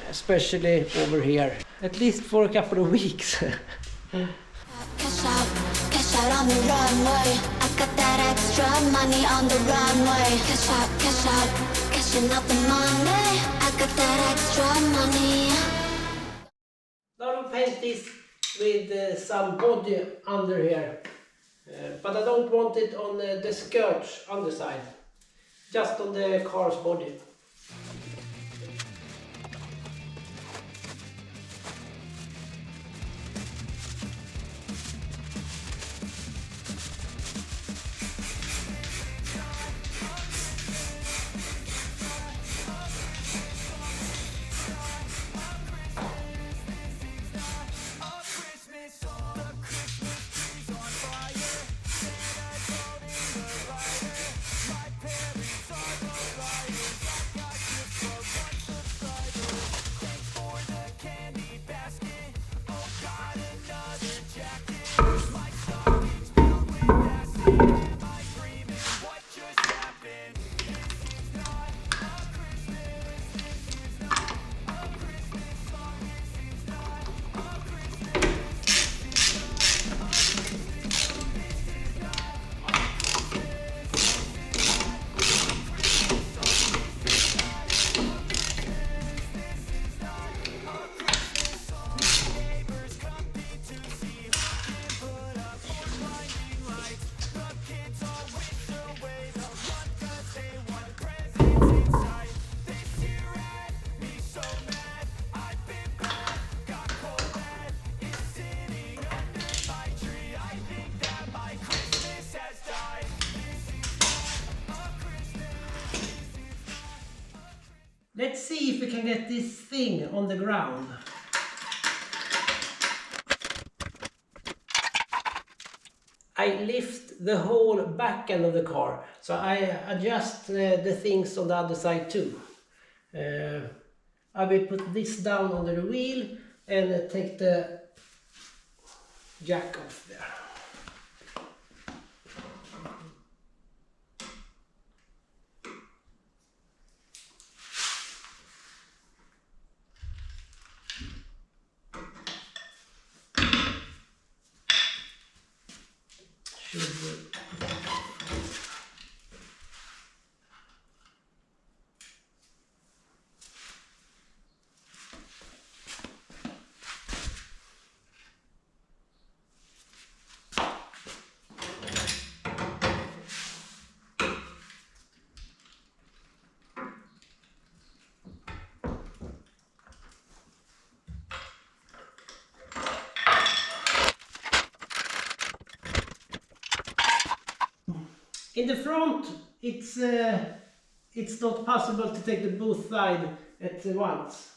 Especially over here, at least for a couple of weeks. Cash out on the runway. I got that extra money on the runway. Cash out, cashing out the money. I got that extra money. Now we paint this with some body under here, but I don't want it on the skirts underside, just on the car's body. Let's see if we can get this thing on the ground. I lift the whole back end of the car, so I adjust the things on the other side too. I will put this down under the wheel and take the jack off there. In the front, it's not possible to take the both sides at once.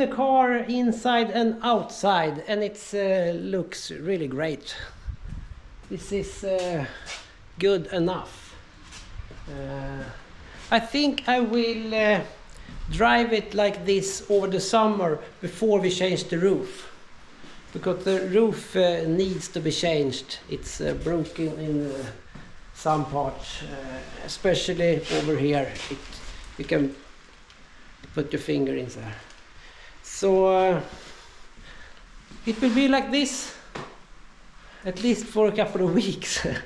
car inside and outside, and it looks really great. This is good enough. I think I will drive it like this over the summer before we change the roof, because the roof needs to be changed. It's broken in some parts, especially over here. You can put your finger in there. So it will be like this at least for a couple of weeks. Cash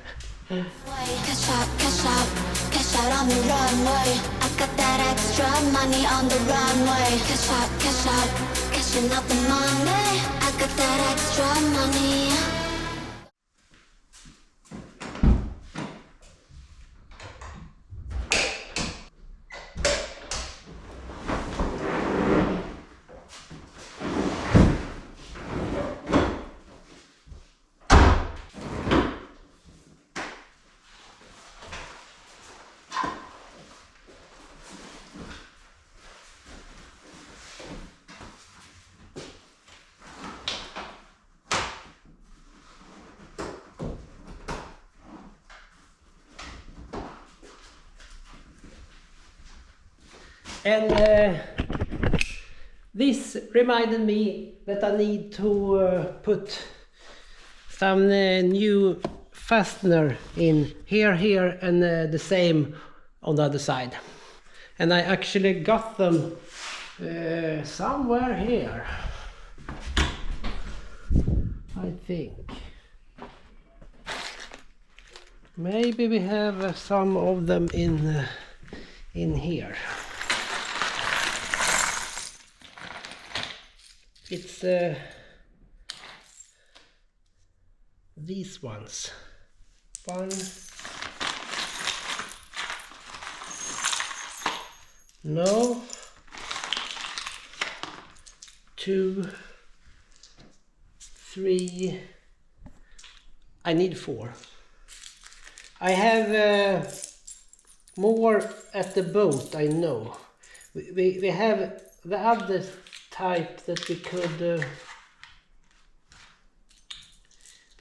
out on the runway. I got that extra money on the runway. Cash out, cashing out the money. I got that extra money. And this reminded me that I need to put some new fastener in here, and the same on the other side. And I actually got them somewhere here, I think. Maybe we have some of them in here. It's these ones. 1, no, 2, 3, I need 4. I have more at the boat, I know. We have the other type that we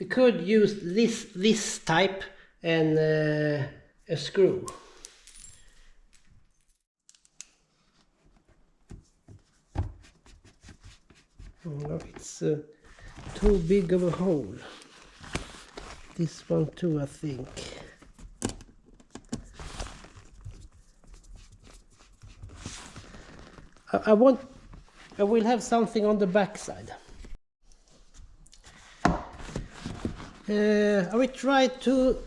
could use this type and a screw. No, it's too big of a hole. This one too, I think. I will have something on the back side. I will try to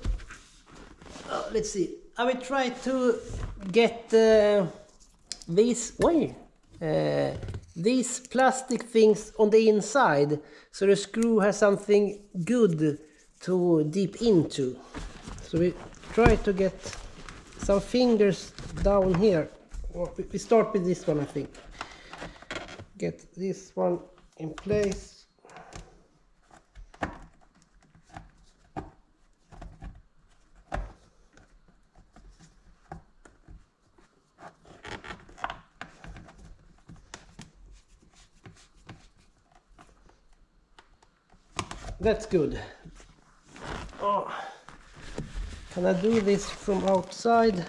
let's see. I will try to get these plastic things on the inside, so the screw has something good to dip into. So we try to get some fingers down here. We start with this one, I think. Get this one in place. That's good. Oh, can I do this from outside?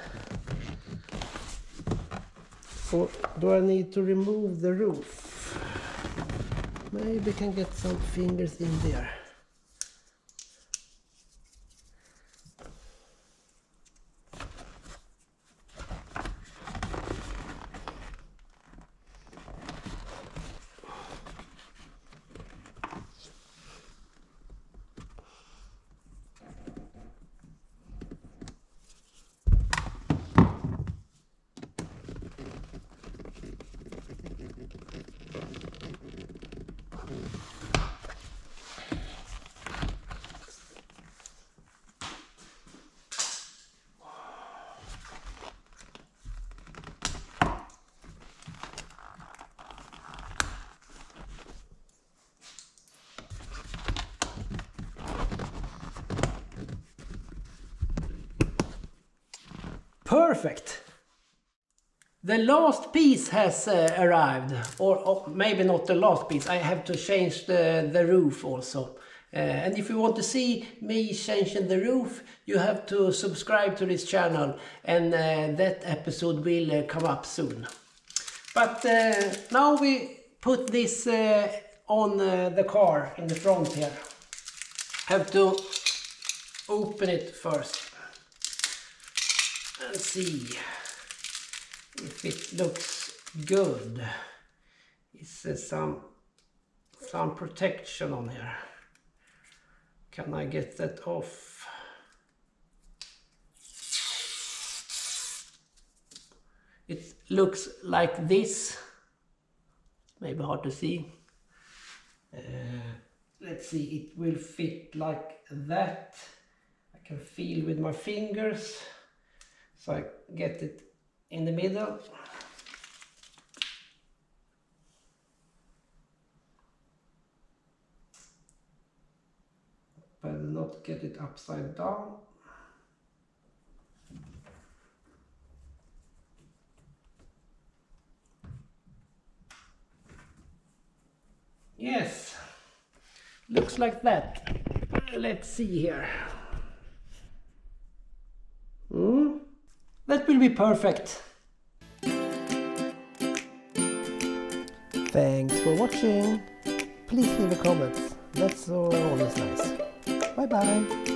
Or do I need to remove the roof? Maybe I can get some fingers in there. Perfect! The last piece has arrived, or maybe not the last piece. I have to change the roof also. And if you want to see me changing the roof, you have to subscribe to this channel, and that episode will come up soon. But now we put this on the car in the front here. Have to open it first and see if it looks good. Is some protection on here? Can I get that off? It looks like this. Maybe hard to see. Let's see, it will fit like that. I can feel with my fingers. So I get it in the middle. But not get it upside down. Yes, looks like that. Let's see here. That will be perfect. Thanks for watching. Please leave a comment. That's always nice. Bye bye.